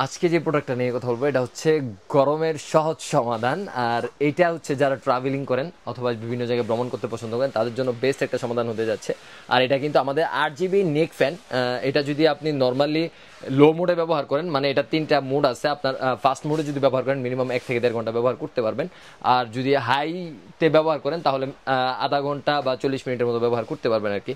আজকে যে প্রোডাক্টটা নিয়ে কথা বলবো এটা হচ্ছে গরমের সহজ সমাধান। আর এটা হচ্ছে যারা ট্রাভেলিং করেন অথবা বিভিন্ন জায়গায় ভ্রমণ করতে পছন্দ করেন তাদের জন্য বেস্ট একটা সমাধান হতে যাচ্ছে। আর এটা কিন্তু আমাদের 8 GB নেক ফ্যান। এটা যদি আপনি নর্মালি লো মোডে ব্যবহার করেন, মানে এটা 3টা মোড আছে, আপনার ফাস্ট মোডে যদি ব্যবহার করেন মিনিমাম 1 থেকে 1.5 ঘন্টা ব্যবহার করতে পারবেন। আর যদি হাইতে ব্যবহার করেন তাহলে আধা ঘন্টা বা 40 মিনিটের মতো ব্যবহার করতে পারবেন আর কি।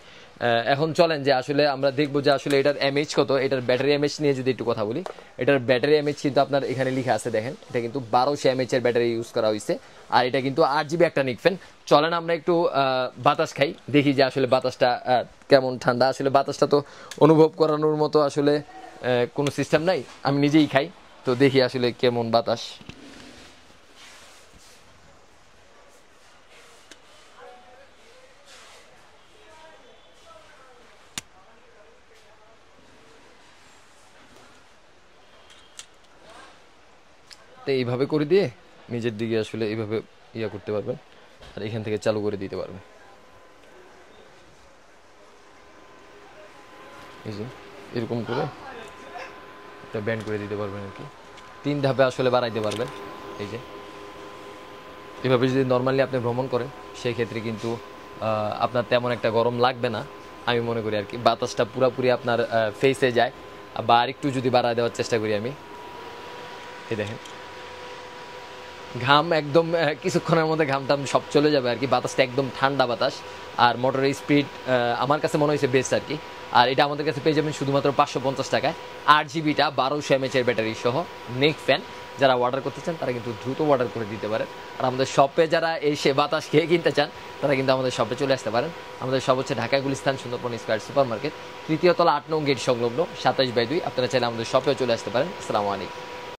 এখন চলেন যে আসলে আমরা দেখবো যে আসলে এটার এমএইচ কত, এটার ব্যাটারি এমএইচ নিয়ে যদি একটু কথা বলি। এটার ব্যাটারি এমএইচ কিন্তু আপনার এখানে লিখা আছে, দেখেন এটা কিন্তু 1200 mAh এর ব্যাটারি ইউজ করা হয়েছে। আর এটা কিন্তু 8 GB একটা নিক ফ্যান। চলেন আমরা একটু বাতাস খাই, দেখি যে আসলে বাতাসটা কেমন ঠান্ডা। আসলে বাতাসটা তো অনুভব করানোর মতো আসলে কোনো সিস্টেম নাই, আমি নিজেই খাই, তো দেখি আসলে কেমন বাতাস। তো এইভাবে করে দিয়ে নিজের দিকে আসলে এইভাবে ইয়া করতে পারবেন, আর এখান থেকে চালু করে দিতে পারবেন। এই যে এরকম করে এটা ব্যান্ড করে দিতে পারবেন আর কি। 3 ধাপে আসলে বাড়াইতে পারবেন। এই যে এভাবে যদি নর্মালি আপনি ভ্রমণ করেন সেই ক্ষেত্রে কিন্তু আপনার তেমন একটা গরম লাগবে না আমি মনে করি আর কি। বাতাসটা পুরোপুরি আপনার ফেসে যায়, বা আরেকটু যদি বাড়ায় দেওয়ার চেষ্টা করি আমি। এই দেখেন ঘাম একদম কিছুক্ষণের মধ্যে ঘামটাম সব চলে যাবে আর কি। বাতাসটা একদম ঠান্ডা বাতাস। আর মোটরের স্পিড আমার কাছে মনে হয়েছে বেস্ট আর কি। আর এটা আমাদের কাছে পেয়ে যাবেন শুধুমাত্র 550 টাকায়। 8 GB 1200 mAh এর ব্যাটারি সহ নেক ফ্যান। যারা অর্ডার করতে চান তারা কিন্তু দ্রুত অর্ডার করে দিতে পারেন। আর আমাদের শপে যারা এসে বাতাস খেয়ে কিনতে চান তারা কিন্তু আমাদের শপে চলে আসতে পারেন। আমাদের শপ হচ্ছে Dhaka Gulistan Sundarban square super market, 3য় তলা 8 নং গেট সংলগ্ন 27/2। আপনারা চাইলে আমাদের শপেও চলে আসতে পারেন। আসসালামু আলাইকুম।